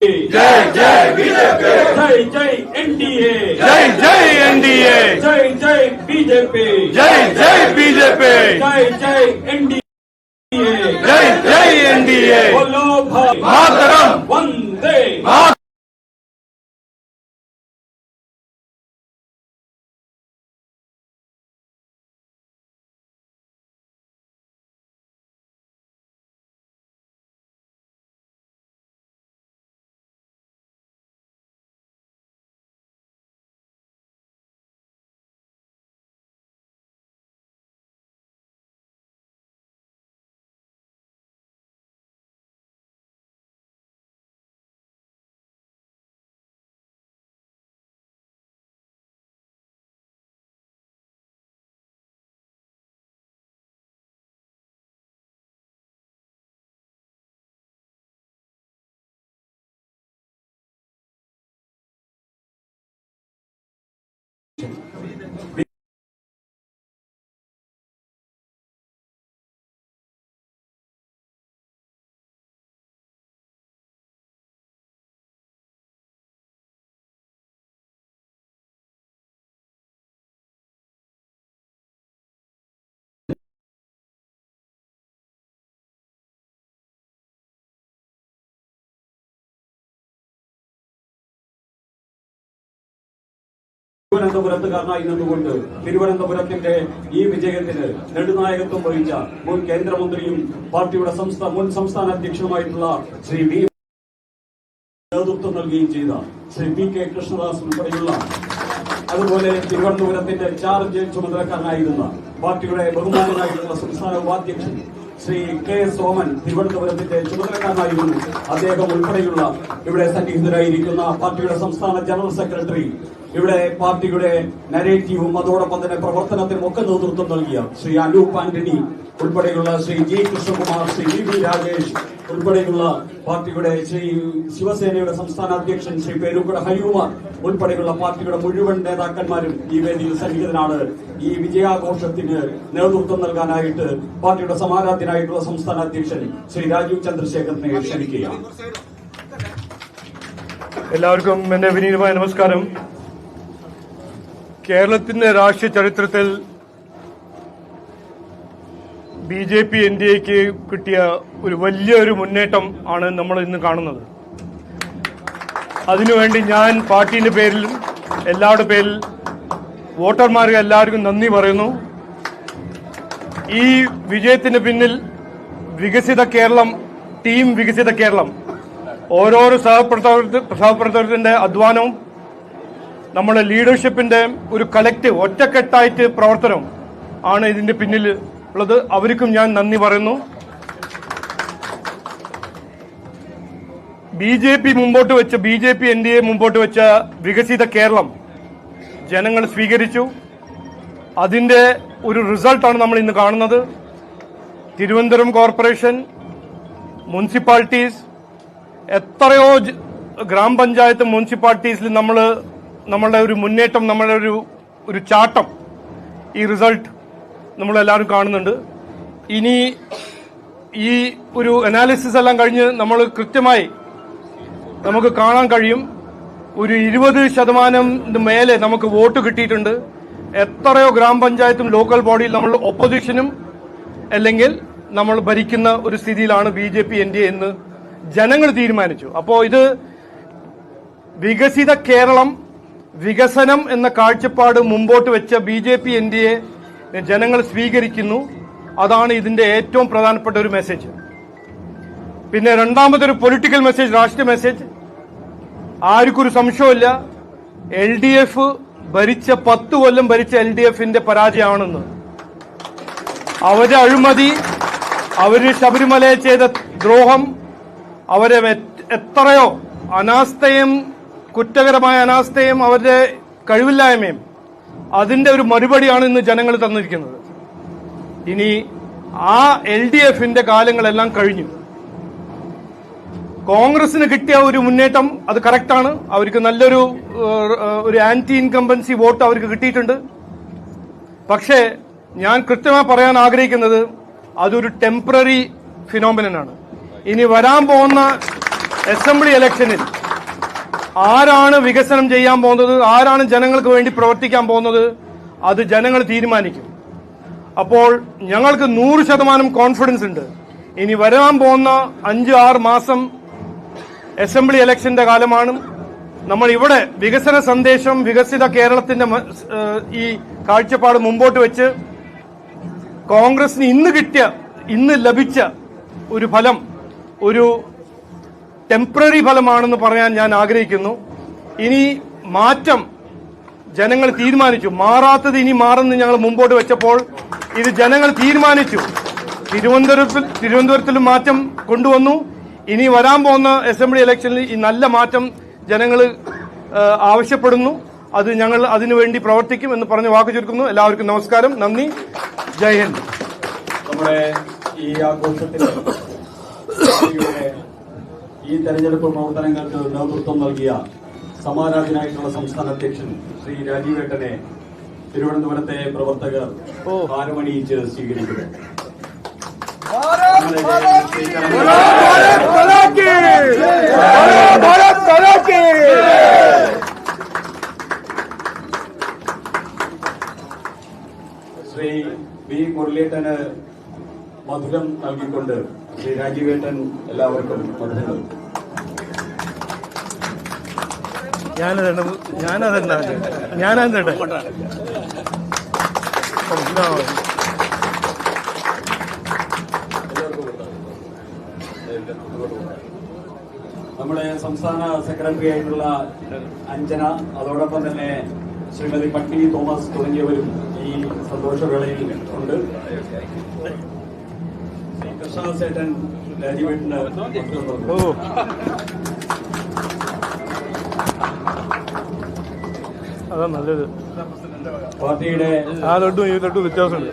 जय जय बीजेपी, जय जय एनडीए, जय जय एनडीए, जय जय बीजेपी, जय जय बीजेपी, जय जय एनडीए, जय जय एनडीए, बोलो भारत मातरम, वंदे मातरम। തിരുവനന്തപുരത്തുകാരനായി നിന്നുകൊണ്ട് തിരുവനന്തപുരത്തിന്റെ ഈ വിജയത്തിന് നെടുനായകത്വം വഹിച്ച മുൻ കേന്ദ്രമന്ത്രിയും പാർട്ടിയുടെ മുൻ സംസ്ഥാന അധ്യക്ഷനുമായിട്ടുള്ള ശ്രീ വി നേതൃത്വം നൽകുകയും ചെയ്ത ശ്രീ പി കെ കൃഷ്ണദാസ് ഉൾപ്പെടെയുള്ള അതുപോലെ തിരുവനന്തപുരത്തിന്റെ ചാർജ് ചുമതലക്കാരനായിരുന്ന പാർട്ടിയുടെ ബഹുമാനനായിട്ടുള്ള സംസ്ഥാന ഉപാധ്യക്ഷൻ ശ്രീ കെ സോമൻ തിരുവനന്തപുരത്തിന്റെ ചുമതലക്കാരനായിരുന്നു. അദ്ദേഹം ഉൾപ്പെടെയുള്ള ഇവിടെ സന്നിഹിതരായിരിക്കുന്ന പാർട്ടിയുടെ സംസ്ഥാന ജനറൽ സെക്രട്ടറി, ഇവിടെ പാർട്ടിയുടെ നരേറ്റീവും അതോടൊപ്പം തന്നെ പ്രവർത്തനത്തിനും ഒക്കെ നേതൃത്വം നൽകിയ ശ്രീ അനൂപ് ആന്റണി ഉൾപ്പെടെയുള്ള ശ്രീ ജി കൃഷ്ണകുമാർ, ശ്രീ വി രാജേഷ് ഉൾപ്പെടെയുള്ള പാർട്ടിയുടെ ശ്രീ ശിവസേനയുടെ സംസ്ഥാന അധ്യക്ഷൻ ശ്രീ പേരുക്കട ഹരികുമാർ ഉൾപ്പെടെയുള്ള പാർട്ടിയുടെ മുഴുവൻ നേതാക്കന്മാരും ഈ വേദിയിൽ സന്നിഹിതനാണ്. ഈ വിജയാഘോഷത്തിന് നേതൃത്വം നൽകാനായിട്ട് പാർട്ടിയുടെ സമാരാധ്യനായിട്ടുള്ള സംസ്ഥാന അധ്യക്ഷൻ ശ്രീ രാജീവ് ചന്ദ്രശേഖരനെ ക്ഷണിക്കുകയാണ്. എല്ലാവർക്കും എന്റെ വിനീതമായ നമസ്കാരം. കേരളത്തിന്റെ രാഷ്ട്രീയ ചരിത്രത്തിൽ ബി.ജെ.പി. എൻ.ഡി.എക്ക് കിട്ടിയ ഒരു വലിയൊരു മുന്നേറ്റം ആണ് നമ്മൾ ഇന്ന് കാണുന്നത്. അതിനുവേണ്ടി ഞാൻ പാർട്ടിയുടെ പേരിൽ എല്ലാവരുടെ പേരിൽ വോട്ടർമാർക്ക് എല്ലാവർക്കും നന്ദി പറയുന്നു. ഈ വിജയത്തിന് പിന്നിൽ വികസിത കേരളം, ടീം വികസിത കേരളം, ഓരോരോ സഹപ്രവർത്തകരുടെ അധ്വാനവും നമ്മുടെ ലീഡർഷിപ്പിന്റെ ഒരു കളക്റ്റീവ് ഒറ്റക്കെട്ടായിട്ട് പ്രവർത്തനം ആണ് ഇതിന്റെ പിന്നിൽ ഉള്ളത്. അവർക്കും ഞാൻ നന്ദി പറയുന്നു. ബി.ജെ.പി. എൻ.ഡി.എ മുമ്പോട്ട് വെച്ച വികസിത കേരളം ജനങ്ങൾ സ്വീകരിച്ചു. അതിന്റെ ഒരു റിസൾട്ടാണ് നമ്മൾ ഇന്ന് കാണുന്നത്. തിരുവനന്തപുരം കോർപ്പറേഷൻ, മുനിസിപ്പാലിറ്റീസ്, എത്രയോ ഗ്രാമപഞ്ചായത്ത് മുനിസിപ്പാലിറ്റീസിൽ നമ്മളുടെ ഒരു മുന്നേറ്റം, നമ്മളുടെ ഒരു ചാട്ടം, ഈ റിസൾട്ട് നമ്മളെല്ലാവരും കാണുന്നുണ്ട്. ഇനി ഈ ഒരു അനാലിസിസ് എല്ലാം കഴിഞ്ഞ് നമ്മൾ കൃത്യമായി നമുക്ക് കാണാൻ കഴിയും, ഒരു 20% മേലെ നമുക്ക് വോട്ട് കിട്ടിയിട്ടുണ്ട്. എത്രയോ ഗ്രാമപഞ്ചായത്തും ലോക്കൽ ബോഡിയിൽ നമ്മൾ ഒപ്പോസിഷനും അല്ലെങ്കിൽ നമ്മൾ ഭരിക്കുന്ന ഒരു സ്ഥിതിയിലാണ് ബി.ജെ.പി. എൻ.ഡി.എ എന്ന് ജനങ്ങൾ തീരുമാനിച്ചു. അപ്പോൾ ഇത് വികസിത കേരളം, വികസനം എന്ന കാഴ്ചപ്പാട് മുമ്പോട്ട് വെച്ച ബി.ജെ.പി. എൻ.ഡി.എ ജനങ്ങൾ സ്വീകരിക്കുന്നു. അതാണ് ഇതിന്റെ ഏറ്റവും പ്രധാനപ്പെട്ട ഒരു മെസ്സേജ്. പിന്നെ രണ്ടാമതൊരു പൊളിറ്റിക്കൽ മെസ്സേജ്, രാഷ്ട്രീയ മെസ്സേജ്. ആർക്കൊരു സംശയമില്ല, LDF ഭരിച്ച 10 കൊല്ലം ഭരിച്ച LDFന്റെ പരാജയമാണെന്ന്. അവരുടെ അഴിമതി, അവര് ശബരിമലയിൽ ചെയ്ത ദ്രോഹം, അവരെ എത്രയോ അനാസ്ഥയും കുറ്റകരമായ അനാസ്ഥയും അവരുടെ കഴിവില്ലായ്മയും, അതിന്റെ ഒരു മറുപടിയാണ് ഇന്ന് ജനങ്ങൾ തന്നിരിക്കുന്നത്. ഇനി ആ LDFന്റെ കാലങ്ങളെല്ലാം കഴിഞ്ഞു. കോൺഗ്രസിന് കിട്ടിയ ഒരു മുന്നേറ്റം അത് കറക്റ്റാണ്. അവർക്ക് നല്ലൊരു ആന്റി ഇൻകംബൻസി വോട്ട് അവർക്ക് കിട്ടിയിട്ടുണ്ട്. പക്ഷേ ഞാൻ കൃത്യമായി പറയാൻ ആഗ്രഹിക്കുന്നത് അതൊരു ടെമ്പററി ഫിനോമിനനാണ്. ഇനി വരാൻ പോകുന്ന അസംബ്ലി ഇലക്ഷനിൽ ആരാണ് വികസനം ചെയ്യാൻ പോകുന്നത്, ആരാണ് ജനങ്ങൾക്ക് വേണ്ടി പ്രവർത്തിക്കാൻ പോകുന്നത്, അത് ജനങ്ങൾ തീരുമാനിക്കും. അപ്പോൾ ഞങ്ങൾക്ക് 100% കോൺഫിഡൻസ് ഉണ്ട്. ഇനി വരാൻ പോകുന്ന 5-6 മാസം അസംബ്ലി ഇലക്ഷന്റെ കാലമാണ്. നമ്മൾ ഇവിടെ വികസന സന്ദേശം, വികസിത കേരളത്തിന്റെ ഈ കാഴ്ചപ്പാട് മുമ്പോട്ട് വെച്ച് കോൺഗ്രസിന് ഇന്ന് ലഭിച്ച ഒരു ഫലം ഒരു ടെമ്പററി ഫലമാണെന്ന് പറയാൻ ഞാൻ ആഗ്രഹിക്കുന്നു. ഇനി മാറ്റം ജനങ്ങൾ തീരുമാനിച്ചു. മാറാത്തത് ഇനി മാറുമെന്ന് ഞങ്ങൾ മുമ്പോട്ട് വെച്ചപ്പോൾ ഇത് ജനങ്ങൾ തീരുമാനിച്ചു. തിരുവനന്തപുരത്തിലും മാറ്റം കൊണ്ടുവന്നു. ഇനി വരാൻ പോകുന്ന അസംബ്ലി ഇലക്ഷനിൽ ഈ നല്ല മാറ്റം ജനങ്ങൾ ആവശ്യപ്പെടുന്നു. അത് ഞങ്ങൾ അതിനുവേണ്ടി പ്രവർത്തിക്കും എന്ന് പറഞ്ഞ് വാക്ക് ചുരുക്കുന്നു. എല്ലാവർക്കും നമസ്കാരം, നന്ദി, ജയ് ഹിന്ദ്. നമ്മുടെ ഈ ആഘോഷത്തിൽ ഈ തെരഞ്ഞെടുപ്പ് പ്രവർത്തനങ്ങൾക്ക് നേതൃത്വം നൽകിയ സമാരാധനായിട്ടുള്ള സംസ്ഥാന അധ്യക്ഷൻ ശ്രീ രാജീവേട്ടനെ തിരുവനന്തപുരത്തെ പ്രവർത്തകർ ഹാരമണിയിച്ച് സ്വീകരിക്കുന്നു. ശ്രീ വി മുരളീധരന് മധുരം നൽകിക്കൊണ്ട് ശ്രീ രാജീവേട്ടൻ എല്ലാവർക്കും മധുരം നൽകും. നമ്മുടെ സംസ്ഥാന സെക്രട്ടറി ആയിട്ടുള്ള അഞ്ജന, അതോടൊപ്പം തന്നെ ശ്രീമതി പത്മിനി തോമസ് തുടങ്ങിയവരും ഈ സന്തോഷവേളയിൽ ഉണ്ട്. കൃഷ്ണസേട്ടൻ രാജീവേട്ടന് അതാ നല്ലത്. പാർട്ടിയുടെ ആ ലഡ്ഡു ഈ ലഡ്ഡു വ്യത്യാസമുണ്ട്.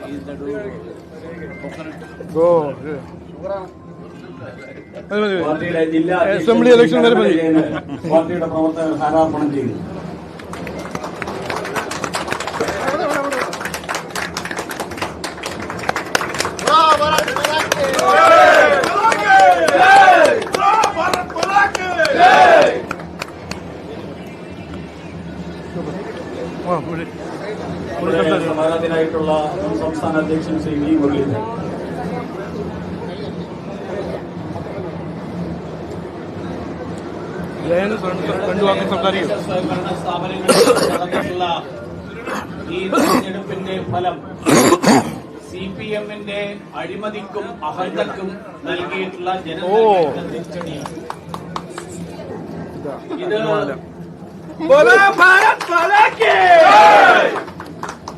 പാർട്ടിയുടെ ജില്ലാ അസംബ്ലി ഇലക്ഷൻ വരെ മതി. പാർട്ടിയുടെ പ്രവർത്തകർ ഹാരാർപ്പണം ചെയ്തു. സമാരാധനായിട്ടുള്ള സംസ്ഥാന അധ്യക്ഷൻ ശ്രീ വി മുരളീധരൻ. സ്വയംഭരണ സ്ഥാപനങ്ങളിൽ നടന്നിട്ടുള്ള ഈ തെരഞ്ഞെടുപ്പിന്റെ ഫലം CPM-ന്റെ അഴിമതിക്കും അഹന്തക്കും നൽകിയിട്ടുള്ള ജനങ്ങളുടെ തിരിച്ചടിയാണ്.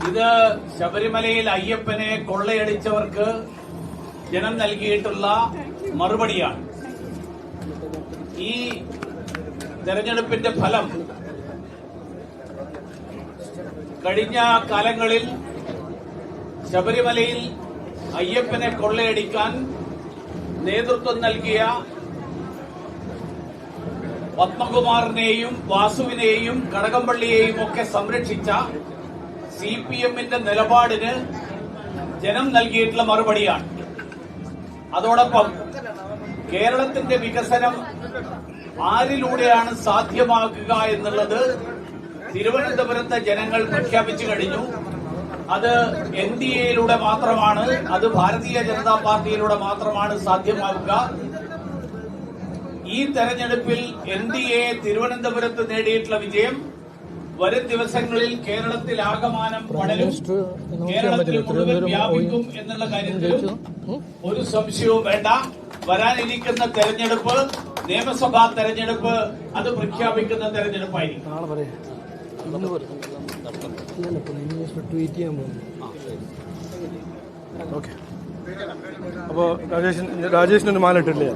ഇത് ശബരിമലയിൽ അയ്യപ്പനെ കൊള്ളയടിച്ചവർക്ക് ജനം നൽകിയിട്ടുള്ള മറുപടിയാണ്. ഈ തെരഞ്ഞെടുപ്പിന്റെ ഫലം കഴിഞ്ഞ കാലങ്ങളിൽ ശബരിമലയിൽ അയ്യപ്പനെ കൊള്ളയടിക്കാൻ നേതൃത്വം നൽകിയ പത്മകുമാറിനെയും വാസുവിനെയും കടകംപള്ളിയെയും ഒക്കെ സംരക്ഷിച്ച CPM-ന്റെ നിലപാടിന് ജനം നൽകിയിട്ടുള്ള മറുപടിയാണ്. അതോടൊപ്പം കേരളത്തിന്റെ വികസനം ആരിലൂടെയാണ് സാധ്യമാക്കുക എന്നുള്ളത് തിരുവനന്തപുരത്തെ ജനങ്ങൾ പ്രഖ്യാപിച്ചു കഴിഞ്ഞു. അത് NDA-യിലൂടെ മാത്രമാണ്, അത് ഭാരതീയ ജനതാ പാർട്ടിയിലൂടെ മാത്രമാണ് സാധ്യമാക്കുക. ഈ തെരഞ്ഞെടുപ്പിൽ NDA തിരുവനന്തപുരത്ത് നേടിയിട്ടുള്ള വിജയം വരും ദിവസങ്ങളിൽ കേരളത്തിൽ ആകമാനം പടരും, കേരളത്തിൽ മുഴുവൻ വ്യാപിക്കും എന്നുള്ള കാര്യത്തിൽ ഒരു സംശയവും വേണ്ട. വരാനിരിക്കുന്ന തെരഞ്ഞെടുപ്പ് നിയമസഭാ തെരഞ്ഞെടുപ്പ് അത് പ്രഖ്യാപിക്കുന്ന തെരഞ്ഞെടുപ്പായിരിക്കും. ഓക്കെ, അപ്പോ രാജേഷിനൊരു മാല ഇട്ടില്ലേ?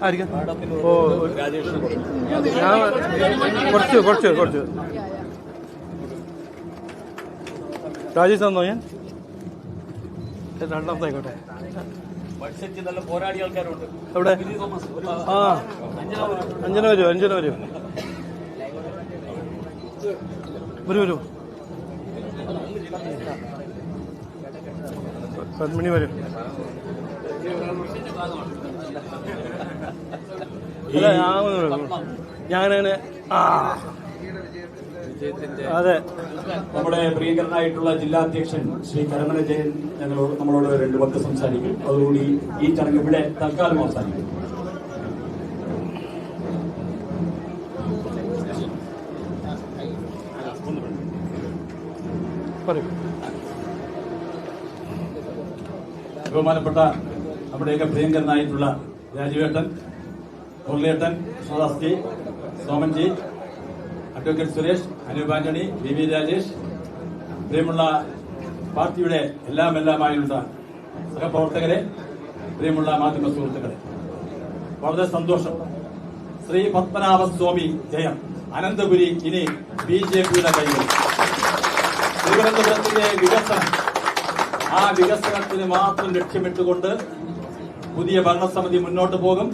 ആയിരിക്കാം. ഓ, കുറച്ച് രാജേഷ് തന്നോ? ഞാൻ രണ്ടാമത്തായിക്കോട്ടെ. നല്ല പോരാടിയ ആൾക്കാരുണ്ട് എവിടെ? ആ, അഞ്ജന വരൂ. വരൂ. പത്മിനി വരും. ഞാനങ്ങനെ അതെ. നമ്മുടെ പ്രിയങ്കരനായിട്ടുള്ള ജില്ലാ അധ്യക്ഷൻ ശ്രീ കരമന ജയൻ നമ്മളോട് 2 വാക്ക് സംസാരിക്കും. അതോടുകൂടി ഈ ചടങ്ങ് ഇവിടെ തൽക്കാലം അവസാനിക്കും. ബഹുമാനപ്പെട്ട നമ്മുടെയൊക്കെ പ്രിയങ്കരനായിട്ടുള്ള രാജീവേട്ടൻ, മുരളിയേട്ടൻ, കൃഷ്ണദാസ്ജി, സോമൻജി, അഡ്വക്കേറ്റ് സുരേഷ്, അനൂപ് ആന്റണി, വി രാജേഷ്, പ്രിയമുള്ള പാർട്ടിയുടെ എല്ലാമായുള്ള സഹപ്രവർത്തകരെ, പ്രിയമുള്ള മാധ്യമ സുഹൃത്തുക്കളെ, വളരെ സന്തോഷം. ശ്രീ പത്മനാഭസ്വാമി ജയം. അനന്തപുരി ഇനി BJPയുടെ കൈകൾ. തിരുവനന്തപുരത്തിന്റെ വികസനം, ആ വികസനത്തിന് മാത്രം ലക്ഷ്യമിട്ടുകൊണ്ട് പുതിയ ഭരണസമിതി മുന്നോട്ട് പോകും.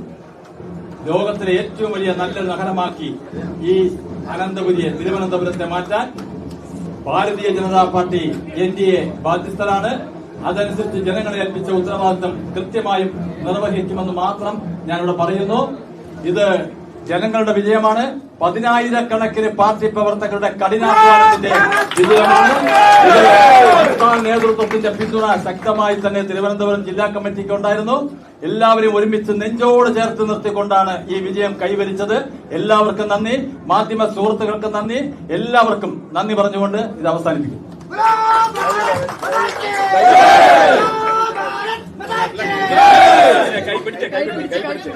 ലോകത്തിലെ ഏറ്റവും വലിയ നല്ല നഗരമാക്കി ഈ അനന്തപുരിയെ, തിരുവനന്തപുരത്തെ മാറ്റാൻ ഭാരതീയ ജനതാ പാർട്ടി NDA ബാധ്യസ്ഥരാണ്. അതനുസരിച്ച് ജനങ്ങളെ ഏൽപ്പിച്ച ഉത്തരവാദിത്തം കൃത്യമായും നിർവഹിക്കുമെന്ന് മാത്രം ഞാനിവിടെ പറയുന്നു. ഇത് ജനങ്ങളുടെ വിജയമാണ്. 10,000-കണക്കിന് പാർട്ടി പ്രവർത്തകരുടെ കഠിനാധ്വാനത്തിന്റെ വിജയമാണ്. സംസ്ഥാന നേതൃത്വത്തിന്റെ പിന്തുണ ശക്തമായി തന്നെ തിരുവനന്തപുരം ജില്ലാ കമ്മിറ്റിക്ക് ഉണ്ടായിരുന്നു. എല്ലാവരും ഒരുമിച്ച് നെഞ്ചോട് ചേർത്ത് നിർത്തിക്കൊണ്ടാണ് ഈ വിജയം കൈവരിച്ചത്. എല്ലാവർക്കും നന്ദി. മാധ്യമ സുഹൃത്തുക്കൾക്ക് നന്ദി. എല്ലാവർക്കും നന്ദി പറഞ്ഞുകൊണ്ട് ഇത് അവസാനിപ്പിക്കും.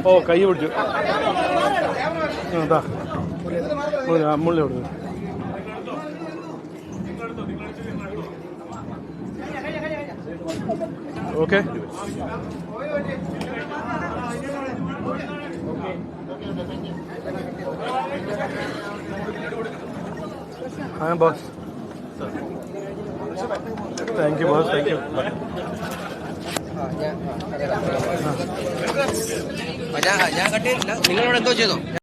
ഓ, കൈ പിടിച്ചു. മുള്ളി കൊടുക്കും. Okay. Boss, thank you boss, thank you. ഞാൻ കട്ടിയില്ല. നിങ്ങളിവിടെ എന്തോ ചെയ്തോ?